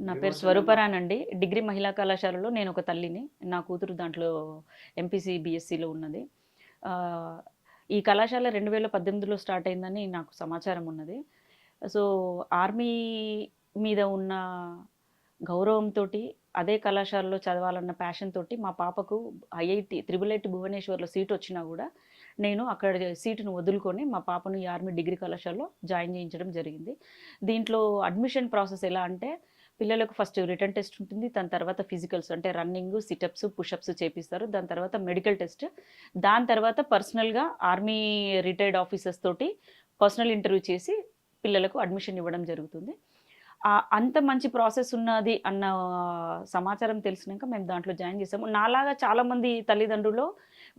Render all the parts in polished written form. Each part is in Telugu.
నా పేరు స్వరూపరానండి. డిగ్రీ మహిళా కళాశాలలో నేను ఒక తల్లిని. నా కూతురు దాంట్లో ఎంపీసీ, బీఎస్సీలో ఉన్నది. ఆహ్, ఈ కళాశాల 2018లో స్టార్ట్ అయిందని నాకు సమాచారం ఉన్నది. సో, ఆర్మీ మీద ఉన్న గౌరవంతోటి, అదే కళాశాలలో చదవాలన్న ప్యాషన్ తోటి మా పాపకు ఐఐటీ, త్రిబుల్ ఐటీ భువనేశ్వర్‌లో సీట్ వచ్చినా గూడా, నేను అక్కడ సీటును వదులుకొని మా పాపను ఈ ఆర్మీ డిగ్రీ కళాశాలలో జాయిన్ చేయించడం జరిగింది. దీంట్లో అడ్మిషన్ ప్రాసెస్ ఎలా అంటే, పిల్లలకు ఫస్ట్ రిటన్ టెస్ట్ ఉంటుంది. దాని తర్వాత ఫిజికల్స్ అంటే రన్నింగ్, సిటప్స్, పుషప్స్ చేపిస్తారు. దాని తర్వాత మెడికల్ టెస్ట్. దాని తర్వాత పర్సనల్‌గా ఆర్మీ రిటైర్డ్ ఆఫీసర్స్ తోటి పర్సనల్ ఇంటర్వ్యూ చేసి పిల్లలకు అడ్మిషన్ ఇవ్వడం జరుగుతుంది. అంత మంచి ప్రాసెస్ ఉన్నది అన్న సమాచారం తెలిసినాక మేము దాంట్లో జాయిన్ చేసాము. నాలాగా చాలామంది తల్లిదండ్రులు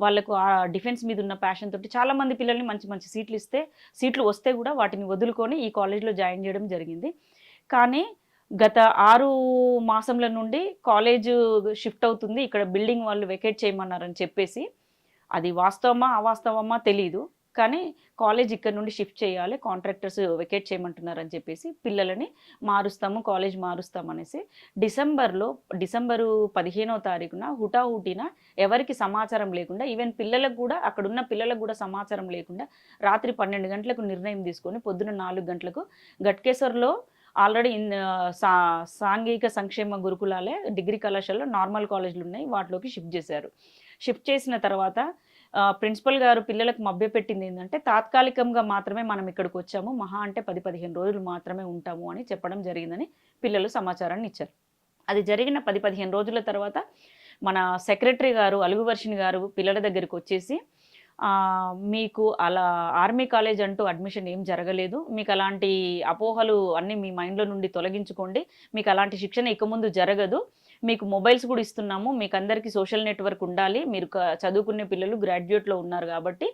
వాళ్ళకు ఆ డిఫెన్స్ మీద ఉన్న ప్యాషన్ తోటి చాలామంది పిల్లల్ని మంచి మంచి సీట్లు వస్తే కూడా వాటిని వదులుకొని ఈ కాలేజ్‌లో జాయిన్ చేయడం జరిగింది. కానీ గత 6 మాసంల నుండి కాలేజు షిఫ్ట్ అవుతుంది. ఇక్కడ బిల్డింగ్ వాళ్ళు వెకేట్ చేయమన్నారని చెప్పేసి, అది వాస్తవమా, అవాస్తవమా తెలీదు. కానీ కాలేజ్ ఇక్కడ నుండి షిఫ్ట్ చేయాలి, కాంట్రాక్టర్స్ వెకేట్ చేయమంటున్నారని చెప్పేసి పిల్లలని కాలేజ్ మారుస్తామనేసి డిసెంబరు 15వ తారీఖున హుటాహుటిన ఎవరికి సమాచారం లేకుండా, ఈవెన్ పిల్లలకు కూడా అక్కడున్న పిల్లలకు కూడా సమాచారం లేకుండా రాత్రి 12 గంటలకు నిర్ణయం తీసుకొని పొద్దున 4 గంటలకు గట్కేసర్‌లో ఆల్రెడీ సాంఘిక సంక్షేమ గురుకులాలే డిగ్రీ కళాశాలలో నార్మల్ కాలేజీలు ఉన్నాయి, వాటిలోకి షిఫ్ట్ చేశారు. షిఫ్ట్ చేసిన తర్వాత ప్రిన్సిపల్ గారు పిల్లలకు మభ్యపెట్టింది ఏంటంటే, తాత్కాలికంగా మాత్రమే మనం ఇక్కడికి వచ్చాము, మహా అంటే 10-15 రోజులు మాత్రమే ఉంటాము అని చెప్పడం జరిగిందని పిల్లలు సమాచారాన్ని ఇచ్చారు. అది జరిగిన 10-15 రోజుల తర్వాత మన సెక్రటరీ గారు, అలుగువర్షిణి గారు పిల్లల దగ్గరికి వచ్చేసి, మీకు అలా ఆర్మీ కాలేజ్ అంటూ అడ్మిషన్ ఏం జరగలేదు, మీకు అలాంటి అపోహలు అన్నీ మీ మైండ్లో నుండి తొలగించుకోండి, మీకు అలాంటి శిక్షణ ఇక ముందు జరగదు, మీకు మొబైల్స్ కూడా ఇస్తున్నాము, మీకు అందరికీ సోషల్ నెట్వర్క్ ఉండాలి, మీరు చదువుకునే పిల్లలు గ్రాడ్యుయేట్లో ఉన్నారు కాబట్టి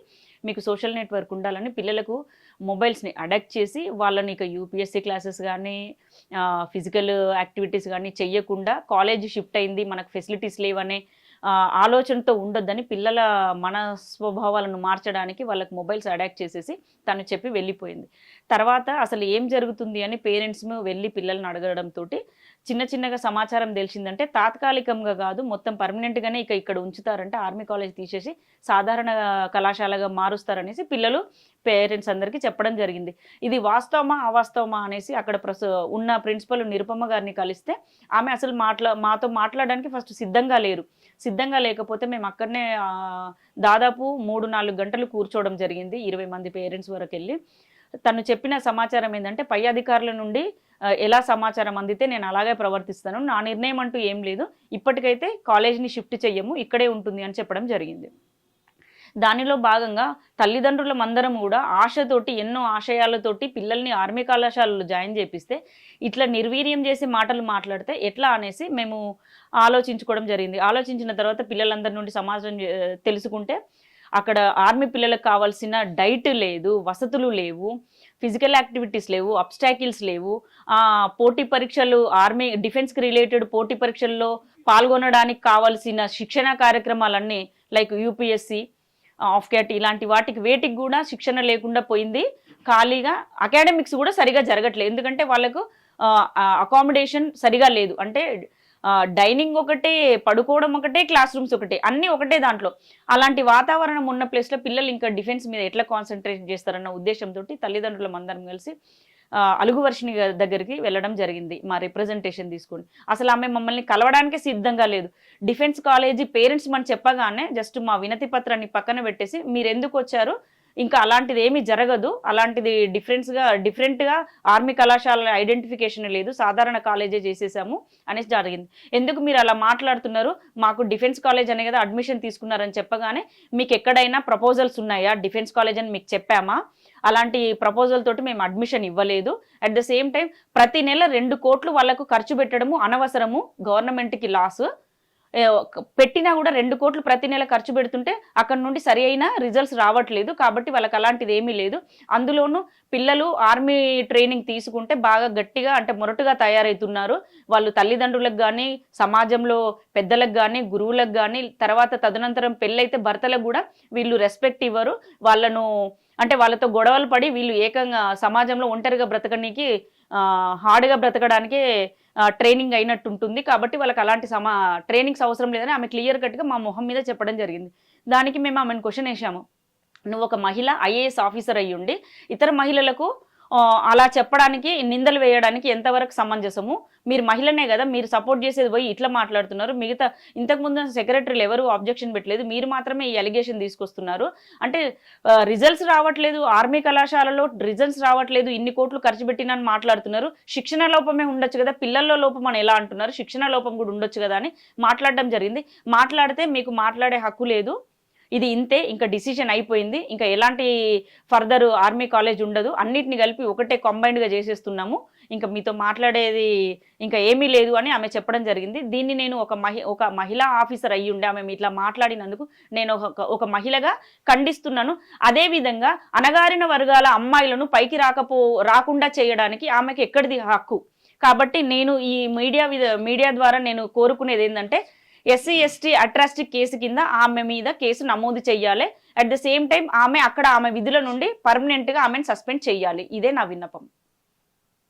మీకు సోషల్ నెట్వర్క్ ఉండాలని పిల్లలకు మొబైల్స్ని అడాప్ట్ చేసి వాళ్ళని ఇక యూపీఎస్సీ క్లాసెస్ కానీ ఫిజికల్ యాక్టివిటీస్ కానీ చెయ్యకుండా, కాలేజ్ షిఫ్ట్ అయింది మనకు ఫెసిలిటీస్ లేవనే ఆలోచనతో ఉండొద్దని పిల్లల మన స్వభావాలను మార్చడానికి వాళ్ళకి మొబైల్స్ అడాప్ట్ చేసేసి తను చెప్పి వెళ్ళిపోయింది. తర్వాత అసలు ఏం జరుగుతుంది అని పేరెంట్స్ వెళ్ళి పిల్లల్ని అడగడంతో చిన్నగా సమాచారం తెలిసిందంటే, తాత్కాలికంగా కాదు మొత్తం పర్మనెంట్గానే ఇక్కడ ఉంచుతారంటే, ఆర్మీ కాలేజ్ తీసేసి సాధారణ కళాశాలగా మారుస్తారనేసి పిల్లలు పేరెంట్స్ అందరికీ చెప్పడం జరిగింది. ఇది వాస్తవమా, అవాస్తవమా అనేసి అక్కడ ఉన్న ప్రిన్సిపల్ నిరుపమ్మ గారిని కలిస్తే, ఆమె అసలు మాతో మాట్లాడడానికి ఫస్ట్ సిద్ధంగా లేకపోతే మేము అక్కడనే దాదాపు 3-4 గంటలు కూర్చోవడం జరిగింది, 20 మంది పేరెంట్స్ వరకు వెళ్ళి. తను చెప్పిన సమాచారం ఏంటంటే, పై అధికారుల నుండి ఎలా సమాచారం అందితే నేను అలాగే ప్రవర్తిస్తాను, నా నిర్ణయం అంటూ ఏం లేదు, ఇప్పటికైతే కాలేజీని షిఫ్ట్ చెయ్యము, ఇక్కడే ఉంటుంది అని చెప్పడం జరిగింది. దానిలో భాగంగా తల్లిదండ్రులమందరం కూడా ఆశతోటి, ఎన్నో ఆశయాలతోటి పిల్లల్ని ఆర్మీ కళాశాలలో జాయిన్ చేపిస్తే ఇట్లా నిర్వీర్యం చేసి మాటలు మాట్లాడితే ఎట్లా అనేసి మేము ఆలోచించుకోవడం జరిగింది. ఆలోచించిన తర్వాత పిల్లలందరి నుండి సమాచారం తెలుసుకుంటే, అక్కడ ఆర్మీ పిల్లలకు కావాల్సిన డైట్ లేదు, వసతులు లేవు, ఫిజికల్ యాక్టివిటీస్ లేవు, అబ్స్టాకిల్స్ లేవు, పోటీ పరీక్షలు, ఆర్మీ డిఫెన్స్కి రిలేటెడ్ పోటీ పరీక్షల్లో పాల్గొనడానికి కావాల్సిన శిక్షణ కార్యక్రమాలన్నీ లైక్ యూపీఎస్సీ, ఆఫ్క్యాట్ ఇలాంటి వేటికి కూడా శిక్షణ లేకుండా పోయింది. ఖాళీగా అకాడమిక్స్ కూడా సరిగా జరగట్లేదు, ఎందుకంటే వాళ్ళకు అకామిడేషన్ సరిగా లేదు. అంటే డైనింగ్ ఒకటే, పడుకోవడం ఒకటే, క్లాస్ రూమ్స్ ఒకటే, అన్నీ ఒకటే దాంట్లో. అలాంటి వాతావరణం ఉన్న ప్లేస్లో పిల్లలు ఇంకా డిఫెన్స్ మీద ఎట్లా కాన్సన్ట్రేట్ చేస్తారన్న ఉద్దేశంతో తల్లిదండ్రులం అందరం కలిసి అలుగువర్షిణి దగ్గరికి వెళ్ళడం జరిగింది, మా రిప్రజెంటేషన్ తీసుకొని. అసలు ఆమె మమ్మల్ని కలవడానికే సిద్ధంగా లేదు. డిఫెన్స్ కాలేజీ పేరెంట్స్ మనం చెప్పగానే జస్ట్ మా వినతి పత్రాన్ని పక్కన పెట్టేసి, మీరు ఎందుకు వచ్చారు, ఇంకా అలాంటిది ఏమీ జరగదు, అలాంటిది డిఫరెంట్గా ఆర్మీ కళాశాల ఐడెంటిఫికేషన్ లేదు, సాధారణ కాలేజే చేసేసాము అనేసి జరిగింది. ఎందుకు మీరు అలా మాట్లాడుతున్నారు, మాకు డిఫెన్స్ కాలేజ్ అనే కదా అడ్మిషన్ తీసుకున్నారని చెప్పగానే, మీకు ఎక్కడైనా ప్రపోజల్స్ ఉన్నాయా, డిఫెన్స్ కాలేజ్ అని మీకు చెప్పామా, అలాంటి ప్రపోజల్ తోటి మేము అడ్మిషన్ ఇవ్వలేదు. అట్ ద సేమ్ టైం ప్రతి నెల 2 కోట్లు వాళ్ళకు ఖర్చు పెట్టడము అనవసరము, గవర్నమెంట్కి లాస్, పెట్టినా కూడా 2 కోట్లు ప్రతి నెల ఖర్చు పెడుతుంటే అక్కడ నుండి సరి అయిన రిజల్ట్స్ రావట్లేదు, కాబట్టి వాళ్ళకి అలాంటిది ఏమీ లేదు. అందులోనూ పిల్లలు ఆర్మీ ట్రైనింగ్ తీసుకుంటే బాగా గట్టిగా అంటే మొరటుగా తయారవుతున్నారు. వాళ్ళు తల్లిదండ్రులకు కానీ, సమాజంలో పెద్దలకు కానీ, గురువులకు కానీ, తర్వాత తదనంతరం పెళ్ళైతే భర్తలకు కూడా వీళ్ళు రెస్పెక్ట్ ఇవ్వరు. వాళ్ళతో గొడవలు పడి వీళ్ళు ఏకంగా సమాజంలో ఒంటరిగా బ్రతకడానికి, హార్డ్గా బ్రతకడానికి ట్రైనింగ్ అయినట్టు ఉంటుంది కాబట్టి వాళ్ళకి అలాంటి ట్రైనింగ్స్ అవసరం లేదని ఆమె క్లియర్ కట్గా మా మొహం మీద చెప్పడం జరిగింది. దానికి మేము ఆమెను క్వశ్చన్ వేసాము, నువ్వు ఒక మహిళ ఐఏఎస్ ఆఫీసర్ అయ్యుండి ఇతర మహిళలకు అలా చెప్పడానికి, నిందలు వేయడానికి ఎంతవరకు సమంజసము? మీరు మహిళనే కదా, మీరు సపోర్ట్ చేసేది పోయి ఇట్లా మాట్లాడుతున్నారు. మిగతా ఇంతకుముందు సెక్రటరీలు ఎవరు అబ్జెక్షన్ పెట్టలేదు, మీరు మాత్రమే ఈ అలిగేషన్ తీసుకొస్తున్నారు. అంటే రిజల్ట్స్ రావట్లేదు, ఆర్మీ కళాశాలలో రిజల్ట్స్ రావట్లేదు, ఇన్ని కోట్లు ఖర్చు పెట్టినని మాట్లాడుతున్నారు. శిక్షణ లోపమే ఉండొచ్చు కదా, పిల్లల్లో లోపం అని ఎలా అంటున్నారు, శిక్షణ లోపం కూడా ఉండొచ్చు కదా అని మాట్లాడడం జరిగింది. మాట్లాడితే మీకు మాట్లాడే హక్కు లేదు, ఇది ఇంతే, ఇంకా డిసిషన్ అయిపోయింది, ఇంకా ఎలాంటి ఫర్దర్ ఆర్మీ కాలేజ్ ఉండదు, అన్నిటిని కలిపి ఒకటే కంబైన్డ్గా చేసేస్తున్నాము, ఇంకా మీతో మాట్లాడేది ఇంకా ఏమీ లేదు అని ఆమె చెప్పడం జరిగింది. దీన్ని నేను ఒక మహిళా ఆఫీసర్ అయ్యి ఉండే ఆమె ఇట్లా మాట్లాడినందుకు నేను ఒక మహిళగా ఖండిస్తున్నాను. అదేవిధంగా అణగారిన వర్గాల అమ్మాయిలను పైకి రాకుండా చేయడానికి ఆమెకి ఎక్కడిది హక్కు? కాబట్టి నేను ఈ మీడియా ద్వారా నేను కోరుకునేది ఏంటంటే, ఎస్సీ ఎస్టీ అట్రాసిటీ కేసు కింద ఆమె మీద కేసు నమోదు చేయాలి. అట్ ద సేమ్ టైం ఆమె విధుల నుండి పర్మనెంట్గా ఆమెను సస్పెండ్ చేయాలి. ఇదే నా విన్నపం.